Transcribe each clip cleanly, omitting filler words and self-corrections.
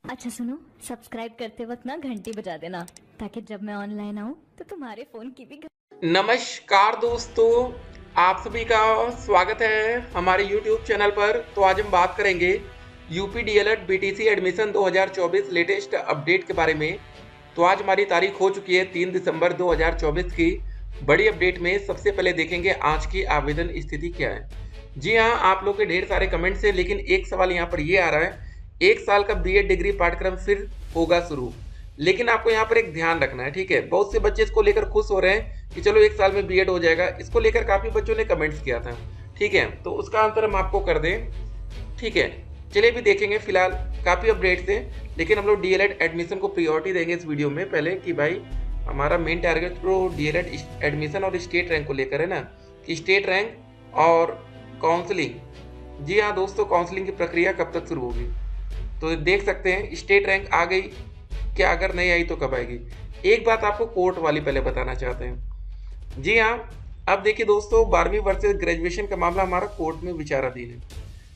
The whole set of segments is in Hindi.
अच्छा सुनो, सब्सक्राइब करते वक्त ना घंटी बजा देना ताकि जब मैं ऑनलाइन आऊँ तो तुम्हारे फोन की भी नमस्कार दोस्तों, आप सभी का स्वागत है हमारे YouTube चैनल पर। तो आज हम बात करेंगे UP DElEd BTC admission 2024 latest update के बारे में। तो आज हमारी तारीख हो चुकी है 3 दिसंबर 2024 की। बड़ी अपडेट में सबसे पहले देखेंगे आज की आवेदन स्थिति क्या है। जी हाँ, आप लोग के ढेर सारे कमेंट्स हैं, लेकिन एक सवाल यहाँ पर ये आ रहा है, 1 साल का बीएड डिग्री पाठ्यक्रम फिर होगा शुरू। लेकिन आपको यहाँ पर एक ध्यान रखना है, ठीक है। बहुत से बच्चे इसको लेकर खुश हो रहे हैं कि चलो 1 साल में बीएड हो जाएगा। इसको लेकर काफ़ी बच्चों ने कमेंट्स किया था, ठीक है। तो उसका आंसर हम आपको कर दें, ठीक है। चलिए भी देखेंगे, फिलहाल काफ़ी अपडेट्स हैं, लेकिन हम लोग डीएलएड एडमिशन को प्रियोरिटी देंगे इस वीडियो में पहले कि भाई हमारा मेन टारगेट तो डीएलएड एडमिशन और स्टेट रैंक को लेकर है ना, कि स्टेट रैंक और काउंसलिंग। जी हाँ दोस्तों, काउंसलिंग की प्रक्रिया कब तक शुरू होगी। तो देख सकते हैं स्टेट रैंक आ गई क्या, अगर नहीं आई तो कब आएगी। एक बात आपको कोर्ट वाली पहले बताना चाहते हैं। जी हाँ, अब देखिए दोस्तों, 12वीं वर्सेस ग्रेजुएशन का मामला हमारा कोर्ट में विचाराधीन है,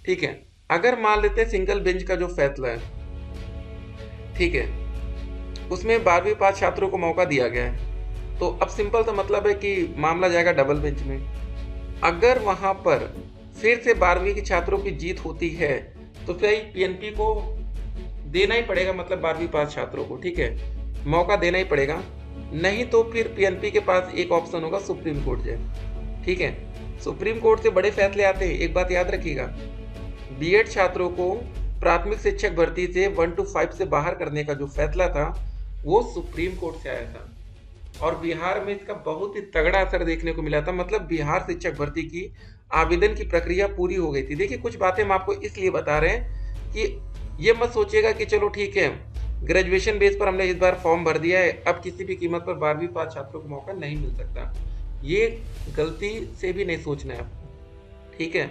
ठीक है। अगर मान लेते हैं सिंगल बेंच का जो फैसला है, ठीक है, उसमें 12वीं पास छात्रों को मौका दिया गया है, तो अब सिंपल सा मतलब है कि मामला जाएगा डबल बेंच में। अगर वहां पर फिर से 12वीं के छात्रों की जीत होती है तो फिर पीएनपी को देना ही पड़ेगा, मतलब 12वीं पास छात्रों को, ठीक है, मौका देना ही पड़ेगा। नहीं तो फिर पीएनपी के पास एक ऑप्शन होगा, सुप्रीम कोर्ट जाए, ठीक है। सुप्रीम कोर्ट से बड़े फैसले आते हैं। एक बात याद रखिएगा, बीएड छात्रों को प्राथमिक शिक्षक भर्ती से 1 to 5 से बाहर करने का जो फैसला था वो सुप्रीम कोर्ट से आया था, और बिहार में इसका बहुत ही तगड़ा असर देखने को मिला था। मतलब बिहार शिक्षक भर्ती की आवेदन की प्रक्रिया पूरी हो गई थी। देखिए, कुछ बातें हम आपको इसलिए बता रहे हैं कि ये मत सोचिएगा कि चलो ठीक है, ग्रेजुएशन बेस पर हमने इस बार फॉर्म भर दिया है, अब किसी भी कीमत पर 12वीं पास छात्रों को मौका नहीं मिल सकता। ये गलती से भी नहीं सोचना है आपको, ठीक है।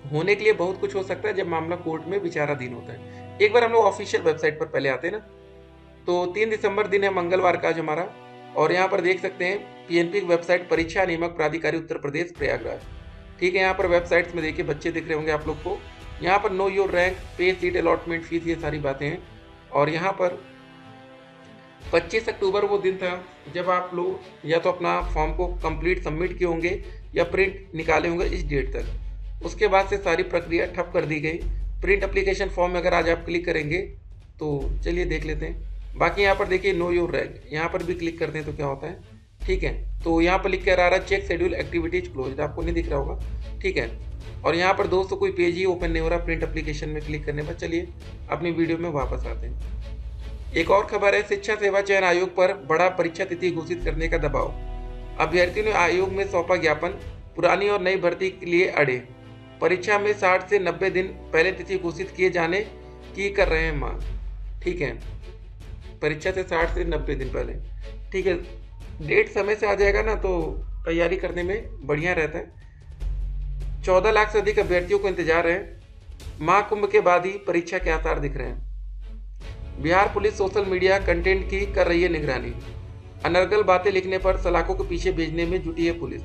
होने के लिए बहुत कुछ हो सकता है जब मामला कोर्ट में विचाराधीन होता है। एक बार हम लोग ऑफिशियल वेबसाइट पर पहले आते हैं ना, तो 3 दिसंबर दिन है, मंगलवार का आज हमारा, और यहाँ पर देख सकते हैं पीएनपी की वेबसाइट, परीक्षा नियामक प्राधिकारी उत्तर प्रदेश प्रयागराज, ठीक है। यहाँ पर वेबसाइट्स में देखिए बच्चे दिख रहे होंगे आप लोग को। यहाँ पर नो योर रैंक, पे सीट अलॉटमेंट फीस, ये सारी बातें हैं। और यहाँ पर 25 अक्टूबर वो दिन था जब आप लोग या तो अपना फॉर्म को कंप्लीट सबमिट किए होंगे या प्रिंट निकाले होंगे इस डेट तक। उसके बाद से सारी प्रक्रिया ठप कर दी गई। प्रिंट एप्लीकेशन फॉर्म में अगर आज आप क्लिक करेंगे तो चलिए देख लेते हैं। बाकी यहाँ पर देखिए नो योर रैंक, यहाँ पर भी क्लिक करते हैं तो क्या होता है, ठीक है। तो यहाँ पर लिख कर आ रहा है चेक शेड्यूल एक्टिविटीज क्लोज, आपको नहीं दिख रहा होगा, ठीक है। और यहाँ पर दोस्तों कोई पेज ही ओपन नहीं हो रहा प्रिंट एप्लीकेशन में क्लिक करने पर। चलिए अपनी वीडियो में वापस आते हैं। एक और खबर है, शिक्षा सेवा चयन आयोग पर बड़ा परीक्षा तिथि घोषित करने का दबाव। अभ्यर्थियों ने आयोग में सौंपा ज्ञापन, पुरानी और नई भर्ती के लिए अड़े। परीक्षा में 60 से 90 दिन पहले तिथि घोषित किए जाने की कर रहे हैं मांग, ठीक है। परीक्षा से 60 से 90 दिन पहले, ठीक है। डेट समय से आ जाएगा ना तो तैयारी करने में बढ़िया रहता है। 14 लाख से अधिक अभ्यर्थियों को इंतजार है। महाकुंभ के बाद ही परीक्षा के आसार दिख रहे हैं। Bihar police social media content की कर रही है निगरानी। अनर्गल बातें लिखने पर सलाखों के पीछे भेजने में जुटी है पुलिस।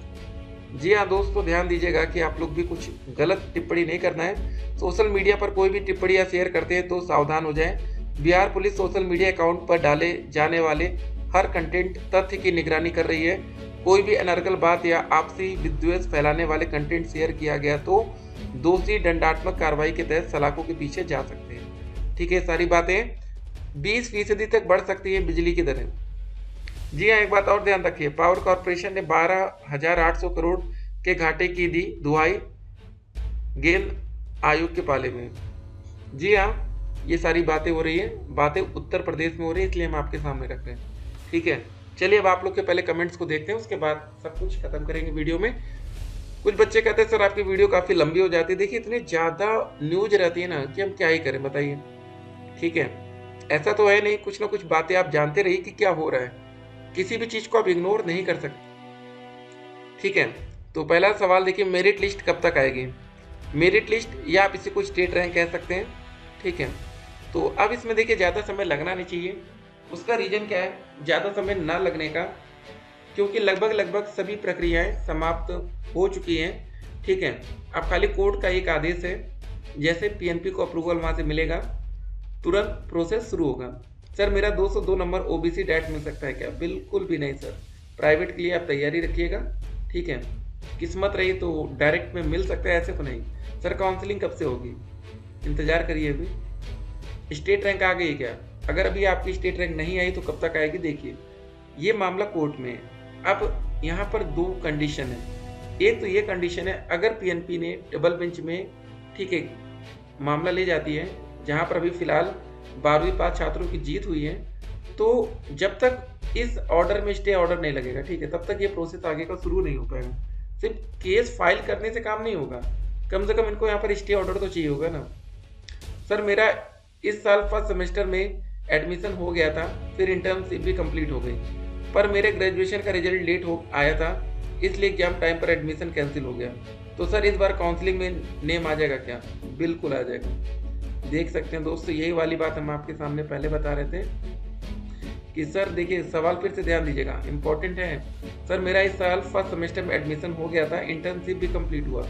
जी हाँ दोस्तों, ध्यान दीजिएगा कि आप लोग भी कुछ गलत टिप्पणी नहीं करना है। सोशल मीडिया पर कोई भी टिप्पणी या शेयर करते हैं तो सावधान हो जाएं। Bihar police social media account पर डाले जाने वाले हर कंटेंट तथ्य की निगरानी कर रही है। कोई भी अनर्गल बात या आपसी विद्वेष फैलाने वाले कंटेंट शेयर किया गया तो दोषी दंडात्मक कार्रवाई के तहत सलाखों के पीछे जा सकते हैं, ठीक है। सारी बातें 20% तक बढ़ सकती है बिजली की दरें। जी हाँ, एक बात और ध्यान रखिए, पावर कॉरपोरेशन ने 12,800 करोड़ के घाटे की दी दुहाई गेल आयोग के पाले में। जी हाँ, ये सारी बातें हो रही है, बातें उत्तर प्रदेश में हो रही है, इसलिए हम आपके सामने रख रहे हैं, ठीक है। चलिए अब आप लोग के पहले कमेंट्स को देखते हैं, उसके बाद सब कुछ खत्म करेंगे वीडियो में। कुछ बच्चे कहते हैं सर आपकी वीडियो काफ़ी लंबी हो जाती है। देखिए, इतनी ज़्यादा न्यूज रहती है ना कि हम क्या ही करें बताइए, ठीक है। ऐसा तो है नहीं, कुछ ना कुछ बातें आप जानते रहिए कि क्या हो रहा है। किसी भी चीज़ को आप इग्नोर नहीं कर सकते, ठीक है। तो पहला सवाल देखिए, मेरिट लिस्ट कब तक आएगी। मेरिट लिस्ट या आप इसे कोई स्टेट रैंक कह सकते हैं, ठीक है। तो अब इसमें देखिए ज़्यादा समय लगना नहीं चाहिए। उसका रीज़न क्या है ज़्यादा समय ना लगने का, क्योंकि लगभग सभी प्रक्रियाएं समाप्त हो चुकी हैं, ठीक है। अब खाली कोर्ट का एक आदेश है, जैसे पीएनपी को अप्रूवल वहाँ से मिलेगा तुरंत प्रोसेस शुरू होगा। सर मेरा 202 नंबर ओबीसी डायरेक्ट मिल सकता है क्या? बिल्कुल भी नहीं सर, प्राइवेट के लिए आप तैयारी रखिएगा, ठीक है। किस्मत रही तो डायरेक्ट में मिल सकता है, ऐसे तो नहीं। सर काउंसलिंग कब से होगी? इंतजार करिए अभी। स्टेट रैंक आ गई क्या? अगर अभी आपकी स्टेट रैंक नहीं आई तो कब तक आएगी? देखिए ये मामला कोर्ट में है। अब यहाँ पर दो कंडीशन है। एक तो ये कंडीशन है, अगर पीएनपी ने डबल बेंच में, ठीक है, मामला ले जाती है जहाँ पर अभी फिलहाल 12वीं पास छात्रों की जीत हुई है, तो जब तक इस ऑर्डर में स्टे ऑर्डर नहीं लगेगा, ठीक है, तब तक ये प्रोसेस आगे का शुरू नहीं हो पाएगा। सिर्फ केस फाइल करने से काम नहीं होगा, कम से कम इनको यहाँ पर स्टे ऑर्डर तो चाहिए होगा ना। सर मेरा इस साल फर्स्ट सेमेस्टर में एडमिशन हो गया था, फिर इंटर्नशिप भी कंप्लीट हो गई, पर मेरे ग्रेजुएशन का रिजल्ट लेट हो आया था, इसलिए एग्जाम टाइम पर एडमिशन कैंसिल हो गया। तो सर इस बार काउंसलिंग में नेम आ जाएगा क्या? बिल्कुल आ जाएगा। देख सकते हैं दोस्तों, यही वाली बात हम आपके सामने पहले बता रहे थे कि सर देखिए, सवाल फिर से ध्यान दीजिएगा, इंपॉर्टेंट है। सर मेरा इस साल फर्स्ट सेमेस्टर में एडमिशन हो गया था, इंटर्नशिप भी कंप्लीट हुआ,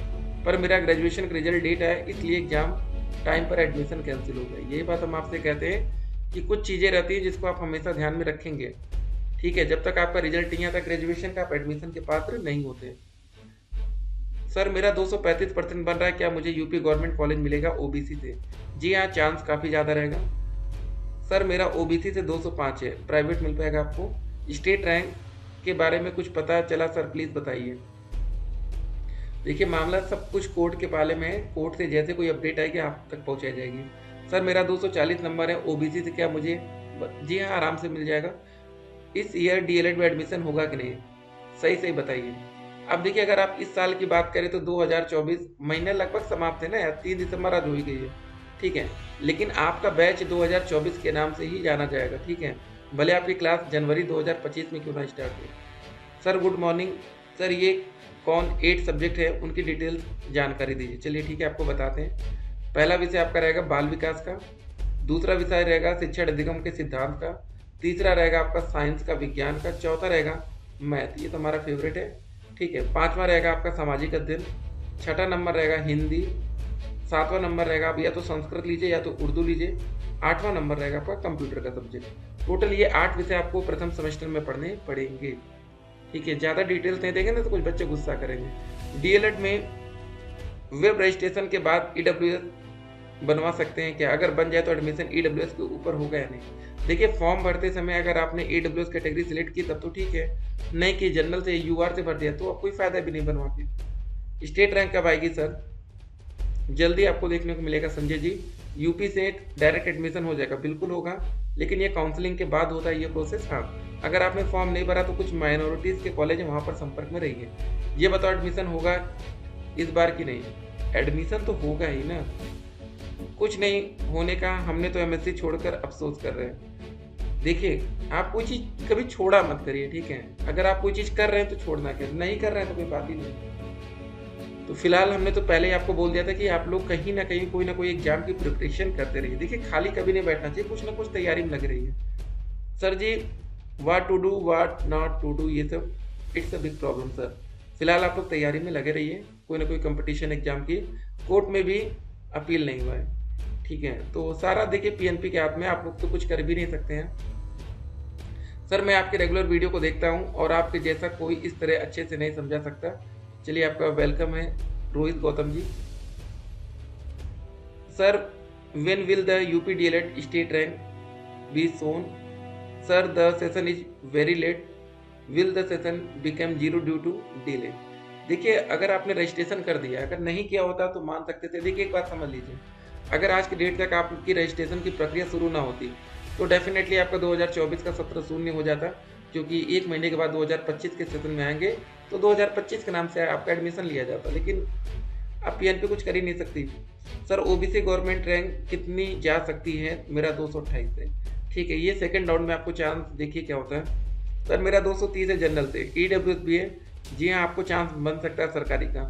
पर मेरा ग्रेजुएशन का रिजल्ट लेट आया, इसलिए एग्जाम टाइम पर एडमिशन कैंसिल हो गया। यही बात हम आपसे कहते हैं कि कुछ चीज़ें रहती हैं जिसको आप हमेशा ध्यान में रखेंगे, ठीक है। जब तक आपका रिजल्ट नहीं आता ग्रेजुएशन का, आप एडमिशन के पात्र नहीं होते। सर मेरा 235% बन रहा है, क्या मुझे यूपी गवर्नमेंट कॉलेज मिलेगा ओबीसी से? जी हाँ, चांस काफ़ी ज़्यादा रहेगा। सर मेरा ओबीसी से 205 है, प्राइवेट मिल पाएगा आपको? स्टेट रैंक के बारे में कुछ पता चला सर, प्लीज़ बताइए। देखिए मामला सब कुछ कोर्ट के पाले में है, कोर्ट से जैसे कोई अपडेट आएगी आप तक पहुंचाई जाएगी। सर मेरा 240 नंबर है, ओबीसी से क्या मुझे? जी हाँ, आराम से मिल जाएगा। इस ईयर डीएलएड में एडमिशन होगा कि नहीं? सही सही बताइए। अब देखिए, अगर आप इस साल की बात करें तो 2024 महीने लगभग समाप्त है ना यार, 3 दिसंबर आज हो ही गई है, ठीक है। लेकिन आपका बैच 2024 के नाम से ही जाना जाएगा, ठीक है, भले आपकी क्लास जनवरी 2025 में क्यों ना स्टार्ट हो। Sir good morning. सर ये कौन 8 सब्जेक्ट है, उनकी डिटेल जानकारी दीजिए। चलिए ठीक है, आपको बताते हैं। पहला विषय आपका रहेगा बाल विकास का, दूसरा विषय रहेगा शिक्षण अधिगम के सिद्धांत का, तीसरा रहेगा आपका साइंस का विज्ञान का, चौथा रहेगा मैथ, ये तो हमारा फेवरेट है, ठीक है। पांचवा रहेगा आपका सामाजिक अध्ययन, छठा नंबर रहेगा हिंदी, सातवां नंबर रहेगा आप या तो संस्कृत लीजिए या तो उर्दू लीजिए, आठवां नंबर रहेगा आपका कंप्यूटर का सब्जेक्ट। टोटल ये 8 विषय आपको प्रथम सेमेस्टर में पढ़ने पड़ेंगे, ठीक है। ज़्यादा डिटेल्स नहीं देंगे ना तो कुछ बच्चे गुस्सा करेंगे। डीएलएड में वेब रजिस्ट्रेशन के बाद ईडब्ल्यूएस बनवा सकते हैं क्या? अगर बन जाए तो एडमिशन ईडब्ल्यूएस के ऊपर होगा या नहीं? देखिए फॉर्म भरते समय अगर आपने ईडब्ल्यूएस कैटेगरी सिलेक्ट की तब तो ठीक है, नहीं कि जनरल से यूआर से भर दिया तो कोई फायदा भी नहीं बनवा के। स्टेट रैंक कब आएगी सर? जल्दी आपको देखने को मिलेगा संजय जी। यूपी से डायरेक्ट एडमिशन हो जाएगा, बिल्कुल होगा, लेकिन ये काउंसलिंग के बाद होता है ये प्रोसेस। हाँ, अगर आपने फॉर्म नहीं भरा तो कुछ माइनॉरिटीज़ के कॉलेज है वहाँ पर संपर्क में रहिए। ये बताओ एडमिशन होगा इस बार की नहीं? एडमिशन तो होगा ही ना, कुछ नहीं होने का। हमने तो एमएससी छोड़कर अफसोस कर रहे हैं। देखिए आप कोई चीज़ कभी छोड़ा मत करिए, ठीक है। अगर आप कोई चीज़ कर रहे हैं तो छोड़ना क्या, नहीं कर रहे हैं तो कोई बात ही नहीं। तो फिलहाल हमने तो पहले ही आपको बोल दिया था कि आप लोग कहीं ना कहीं कोई ना कोई एग्जाम की प्रिपरेशन करते रहिए। देखिए खाली कभी नहीं बैठना चाहिए, कुछ ना कुछ तैयारी में लग रही है। Sir ji what to do what not to do, ये सब it's a big problem sir. फिलहाल आप लोग तैयारी में लगे रहिए, कोई ना कोई कंपटीशन एग्जाम की। कोर्ट में भी अपील नहीं हुआ है, ठीक है। तो सारा देखिए पीएनपी के हाथ में, आप लोग तो कुछ कर भी नहीं सकते हैं। सर मैं आपके रेगुलर वीडियो को देखता हूँ और आपके जैसा कोई इस तरह अच्छे से नहीं समझा सकता। चलिए आपका वेलकम है Rohit Gautam ji. Sir when will the UP DElEd state rank be soon? Sir the session is very late, will the session become zero due to delay? देखिए अगर आपने रजिस्ट्रेशन कर दिया, अगर नहीं किया होता तो मान सकते थे। देखिए एक बात समझ लीजिए, अगर आज की डेट तक आपकी रजिस्ट्रेशन की प्रक्रिया शुरू ना होती तो डेफिनेटली आपका 2024 का सत्र शून्य हो जाता, क्योंकि एक महीने के बाद 2025 के सेशन में आएंगे तो 2025 के नाम से आपका एडमिशन लिया जाता। लेकिन अब पीएनपी कुछ कर ही नहीं सकती। सर ओबीसी गवर्नमेंट रैंक कितनी जा सकती है? मेरा 228 है, ठीक है। ये सेकंड राउंड में आपको चांस देखिए क्या होता है। सर मेरा 230 है जनरल से, ईडब्ल्यूएस भी है। जी हाँ, आपको चांस बन सकता है सरकारी का।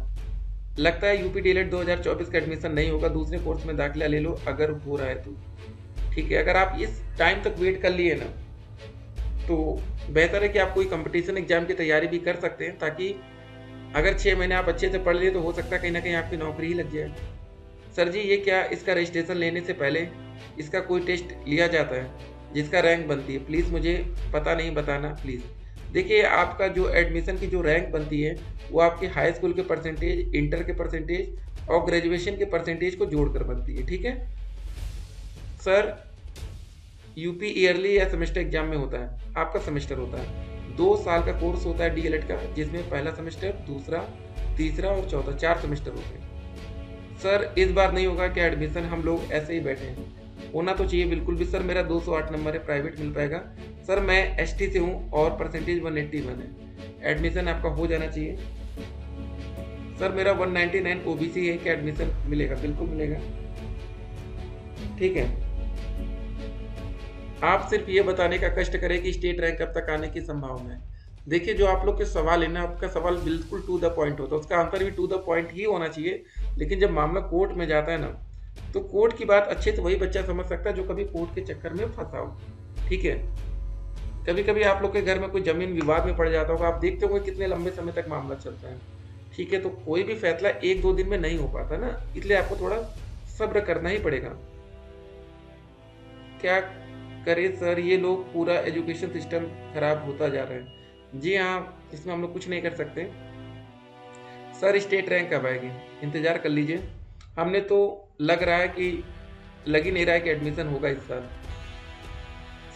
लगता है यूपी डीएलएड 2024 का एडमिशन नहीं होगा, दूसरे कोर्स में दाखिला ले लो अगर हो रहा है तो, ठीक है। अगर आप इस टाइम तक वेट कर लिए ना तो बेहतर है कि आप कोई कंपटीशन एग्जाम की तैयारी भी कर सकते हैं, ताकि अगर 6 महीने आप अच्छे से पढ़ लिए तो हो सकता है कहीं ना कहीं आपकी नौकरी ही लग जाए। सर जी ये क्या इसका रजिस्ट्रेशन लेने से पहले इसका कोई टेस्ट लिया जाता है जिसका रैंक बनती है? प्लीज़ मुझे पता नहीं, बताना प्लीज़। देखिए आपका जो एडमिशन की जो रैंक बनती है वो आपके हाई स्कूल के परसेंटेज, इंटर के परसेंटेज और ग्रेजुएशन के परसेंटेज को जोड़कर बनती है, ठीक है सर। यूपी ईयरली या सेमेस्टर एग्जाम में होता है, आपका सेमेस्टर होता है। 2 साल का कोर्स होता है डीएलएड का, जिसमें पहला सेमेस्टर, दूसरा, तीसरा और चौथा 4 सेमेस्टर होते हैं। सर इस बार नहीं होगा कि एडमिशन हम लोग ऐसे ही बैठे हैं? होना तो चाहिए बिल्कुल भी सर। मेरा 208 नंबर है, प्राइवेट मिल पाएगा सर। मैं एसटी से हूँ और परसेंटेज 181 है, एडमिशन आपका हो जाना चाहिए सर। मेरा 199 ओबीसी है, कि एडमिशन मिलेगा? बिल्कुल मिलेगा, ठीक है। आप सिर्फ ये बताने का कष्ट करें कि स्टेट रैंक कब तक आने की संभावना है। देखिए जो आप लोग के सवाल है ना, आपका सवाल बिल्कुल टू द पॉइंट होता है, उसका आंसर भी टू द पॉइंट ही होना चाहिए। लेकिन जब मामला कोर्ट में जाता है ना, तो कोर्ट की बात अच्छे से वही बच्चा समझ सकता है जो कभी कोर्ट के चक्कर में फंसा हो, ठीक है। कभी कभी आप लोग के घर में कोई जमीन विवाद में पड़ जाता होगा, आप देखते हो कितने लंबे समय तक मामला चलता है, ठीक है। तो कोई भी फैसला 1-2 दिन में नहीं हो पाता ना, इसलिए आपको थोड़ा सब्र करना ही पड़ेगा। क्या करें सर, ये लोग पूरा एजुकेशन सिस्टम खराब होता जा रहा है। जी हाँ, इसमें हम लोग कुछ नहीं कर सकते सर। स्टेट रैंक कब आएगी? इंतजार कर लीजिए। हमने तो लग रहा है कि लग ही नहीं रहा है कि एडमिशन होगा इस साल।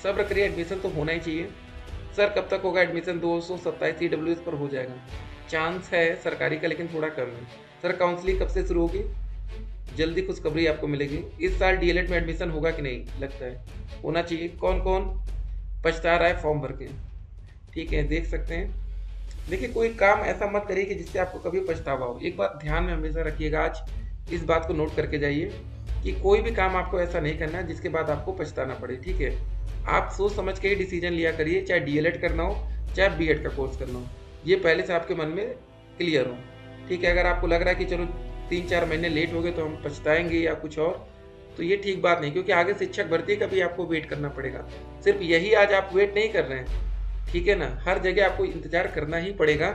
सब्र करिए, एडमिशन तो होना ही चाहिए सर। कब तक होगा एडमिशन? 227 CWS पर हो जाएगा। चांस है सरकारी का, लेकिन थोड़ा कम है सर। काउंसलिंग कब से शुरू होगी? जल्दी खुशखबरी आपको मिलेगी। इस साल डीएलएड में एडमिशन होगा कि नहीं? लगता है होना चाहिए। कौन कौन पछता रहा है फॉर्म भर के? ठीक है, देख सकते हैं। देखिए कोई काम ऐसा मत करिए कि जिससे आपको कभी पछतावा हो। एक बात ध्यान में हमेशा रखिएगा, आज इस बात को नोट करके जाइए कि कोई भी काम आपको ऐसा नहीं करना है जिसके बाद आपको पछताना पड़े, ठीक है। आप सोच समझ के ही डिसीजन लिया करिए, चाहे डीएलएड करना हो चाहे बीएड का कोर्स करना हो, ये पहले से आपके मन में क्लियर हो, ठीक है। अगर आपको लग रहा है कि चलो 3-4 महीने लेट हो गए तो हम पछताएंगे या कुछ और, तो ये ठीक बात नहीं, क्योंकि आगे शिक्षक भर्ती का भी आपको वेट करना पड़ेगा। सिर्फ यही आज आप वेट नहीं कर रहे हैं, ठीक है ना, हर जगह आपको इंतजार करना ही पड़ेगा।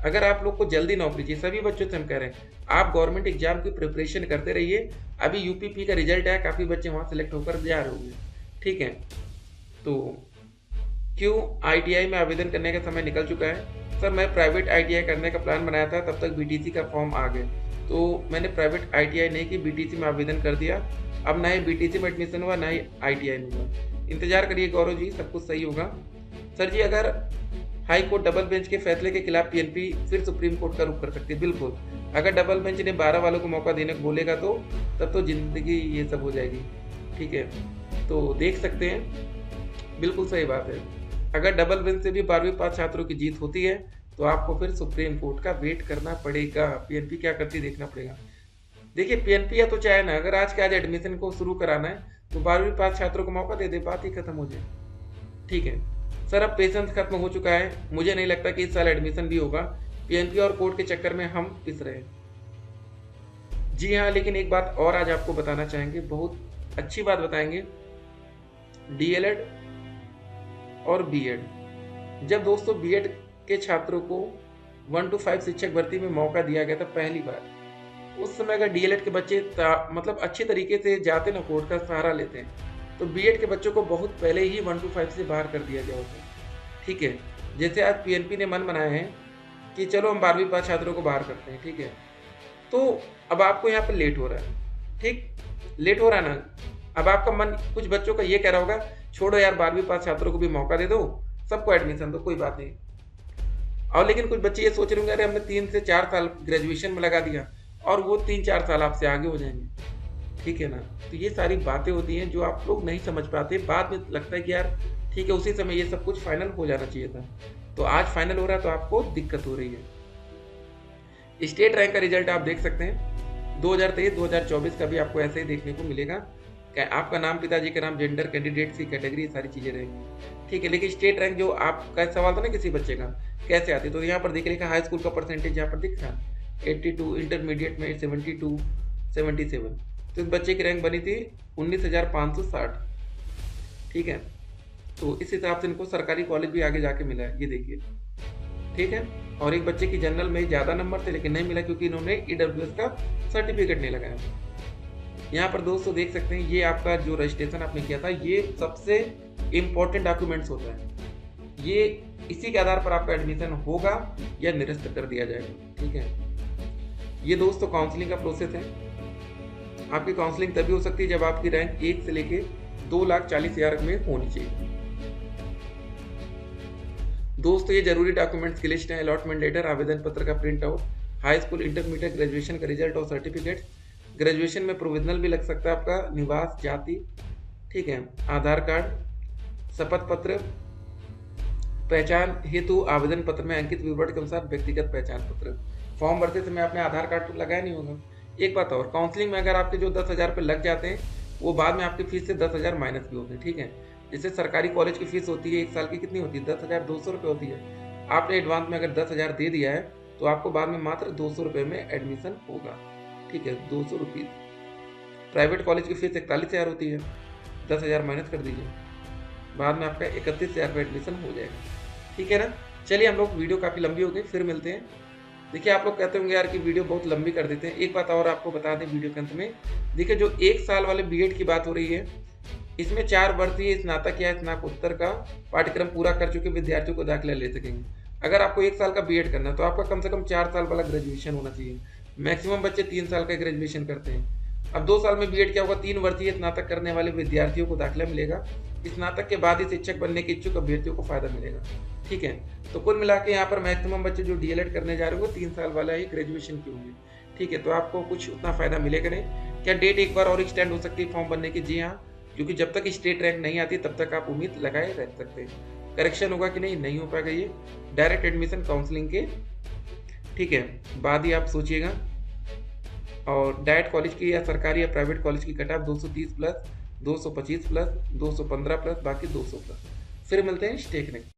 अगर आप लोग को जल्दी नौकरी चाहिए, सभी बच्चों से हम कह रहे हैं आप गवर्नमेंट एग्जाम की प्रिपरेशन करते रहिए। अभी यूपीपी का रिजल्ट है, काफ़ी बच्चे वहाँ सेलेक्ट होकर जा रहे होंगे, ठीक है। तो क्यों आईटीआई में आवेदन करने का समय निकल चुका है? सर मैं प्राइवेट आईटीआई करने का प्लान बनाया था, तब तक बीटीसी का फॉर्म आ गए, तो मैंने प्राइवेट आईटीआई नहीं की, बीटीसी में आवेदन कर दिया। अब ना ही बीटीसी में एडमिशन हुआ, ना ही आईटीआई में हुआ। इंतजार करिए गौरव जी, सब कुछ सही होगा। सर जी अगर हाई कोर्ट डबल बेंच के फैसले के खिलाफ पीएनपी फिर सुप्रीम कोर्ट का रुख कर सकती है? बिल्कुल। अगर डबल बेंच ने 12 वालों को मौका देने को बोलेगा तो तब तो जिंदगी ये सब हो जाएगी, ठीक है। तो देख सकते हैं, बिल्कुल सही बात है। अगर डबल बेंच से भी 12वीं पास छात्रों की जीत होती है तो आपको फिर सुप्रीम कोर्ट का वेट करना पड़ेगा। पीएनपी क्या करती देखना पड़ेगा। देखिए पीएनपी या तो चाहे ना, अगर आज के आज एडमिशन को शुरू कराना है तो 12वीं पास छात्रों को मौका दे दे, बात ही खत्म हो जाए, ठीक है। सर अब पेशेंस खत्म हो चुका है, मुझे नहीं लगता कि इस साल एडमिशन भी होगा। पीएनपी और कोर्ट के चक्कर में हम पिस रहे हैं। जी हाँ, लेकिन एक बात और आज आपको बताना चाहेंगे, बहुत अच्छी बात बताएंगे। डीएलएड और बीएड, जब दोस्तों बीएड के छात्रों को 1 to 5 शिक्षक भर्ती में मौका दिया गया था पहली बार, उस समय अगर डीएलएड के बच्चे मतलब अच्छे तरीके से जाते ना, कोर्ट का सहारा लेते हैं, तो बीएड के बच्चों को बहुत पहले ही 1 to 5 से बाहर कर दिया गया होता, ठीक है। जैसे आज पीएनपी ने मन बनाया है कि चलो हम 12वीं पास छात्रों को बाहर करते हैं, ठीक है। तो अब आपको यहाँ पर लेट हो रहा है, ठीक, लेट हो रहा है ना। अब आपका मन कुछ बच्चों का ये कह रहा होगा छोड़ो यार, 12वीं पास छात्रों को भी मौका दे दो, सबको एडमिशन दो, कोई बात नहीं। और लेकिन कुछ बच्चे ये सोच रहे होंगे अरे हमने 3 से 4 साल ग्रेजुएशन में लगा दिया और वो 3-4 साल आपसे आगे हो जाएंगे, ठीक है ना। तो ये सारी बातें होती हैं जो आप लोग नहीं समझ पाते, बाद में लगता है कि यार ठीक है, उसी समय ये सब कुछ फाइनल हो जाना चाहिए था। तो आज फाइनल हो रहा है तो आपको दिक्कत हो रही है। स्टेट रैंक का रिजल्ट आप देख सकते हैं, 2023-2024 का भी आपको ऐसे ही देखने को मिलेगा। आपका नाम, पिताजी का नाम, जेंडर, कैंडिडेट्स की कैटेगरी, सारी चीज़ें रहेंगी, ठीक है। लेकिन स्टेट रैंक जो आपका सवाल था ना किसी बच्चे का कैसे आती, तो यहाँ पर देख लिखा हाई स्कूल का परसेंटेज यहाँ पर दिख रहा है 82, इंटरमीडिएट में 72, 77। तो इस बच्चे की रैंक बनी थी 19,560, ठीक है। तो इस हिसाब से इनको सरकारी कॉलेज भी आगे जाके मिला है, ये देखिए, ठीक है। और एक बच्चे की जनरल में ज़्यादा नंबर थे लेकिन नहीं मिला क्योंकि इन्होंने ईडब्ल्यूएस का सर्टिफिकेट नहीं लगाया। यहाँ पर दोस्तों देख सकते हैं ये आपका जो रजिस्ट्रेशन आपने किया था, ये सबसे इम्पोर्टेंट डॉक्यूमेंट्स होता है। ये इसी के आधार पर आपका एडमिशन होगा या निरस्त कर दिया जाएगा। ठीक है, ये दोस्तों काउंसलिंग का प्रोसेस है। आपकी काउंसलिंग तभी हो सकती है जब आपकी रैंक 1 से लेके 2,40,000 में होनी चाहिए। दोस्तों ये जरूरी डॉक्यूमेंट्स की लिस्ट है: अलॉटमेंट लेटर, आवेदन पत्र का print out, high school, intermediate, graduation का रिजल्ट और सर्टिफिकेट। ग्रेजुएशन में प्रोविजनल भी लग सकता है आपका, निवास, जाति, ठीक है, आधार कार्ड, शपथ पत्र, पहचान हेतु आवेदन पत्र में अंकित विवरण के अनुसार व्यक्तिगत पहचान पत्र। फॉर्म भरते समय आपने आधार कार्ड तो लगाया नहीं होगा। एक बात और, काउंसलिंग में अगर आपके जो 10,000 रुपये लग जाते हैं वो बाद में आपकी फीस से 10,000 माइनस भी होते हैं। ठीक है, जैसे सरकारी कॉलेज की फीस होती है 1 साल की, कितनी होती है? 10,200 रुपये होती है। आपने एडवांस में अगर 10,000 दे दिया है तो आपको बाद में मात्र 200 रुपये में एडमिशन होगा। ठीक है, 200 रुपीज़। प्राइवेट कॉलेज की फीस 41,000 होती है, 10,000 माइनस कर दीजिए, बाद में आपका 31,000 रुपये एडमिशन हो जाएगा। ठीक है ना। चलिए, हम लोग वीडियो काफ़ी लंबी हो गई, फिर मिलते हैं। देखिए, आप लोग कहते होंगे यार कि वीडियो बहुत लंबी कर देते हैं। एक बात और आपको बता दें वीडियो के अंत में, देखिए जो 1 साल वाले बीएड की बात हो रही है, इसमें 4 वर्षीय स्नातक या स्नातकोत्तर का पाठ्यक्रम पूरा कर चुके विद्यार्थियों को दाखिला ले सकेंगे। अगर आपको 1 साल का बीएड करना है तो आपका कम से कम 4 साल वाला ग्रेजुएशन होना चाहिए। मैक्सिमम बच्चे 3 साल का ग्रेजुएशन करते हैं। अब 2 साल में बीएड क्या होगा, 3 वर्षीय स्नातक करने वाले विद्यार्थियों को दाखिला मिलेगा। स्नातक के बाद ही शिक्षक बनने के इच्छुक अभ्यर्थियों को फायदा मिलेगा। ठीक है, तो कुल मिला के यहाँ पर मैक्सिमम बच्चे जो डीएलएड करने जा रहे हैं वो 3 साल वाला ही ग्रेजुएशन की होंगे। ठीक है, तो आपको कुछ उतना फायदा मिलेगा नहीं। क्या डेट एक बार और एक्सटेंड हो सकती है फॉर्म भरने की? जी हाँ, क्योंकि जब तक स्टेट रैंक नहीं आती तब तक आप उम्मीद लगाए रह सकते हैं। करेक्शन होगा कि नहीं हो पाएगा। ये डायरेक्ट एडमिशन काउंसलिंग के, ठीक है, बाद ही आप सोचिएगा। और डायरेक्ट कॉलेज की या सरकारी या प्राइवेट कॉलेज की cut off 230 plus, 225 plus, 215 plus, बाकी 200 प्लस। फिर मिलते हैं, स्टे कनेक्ट।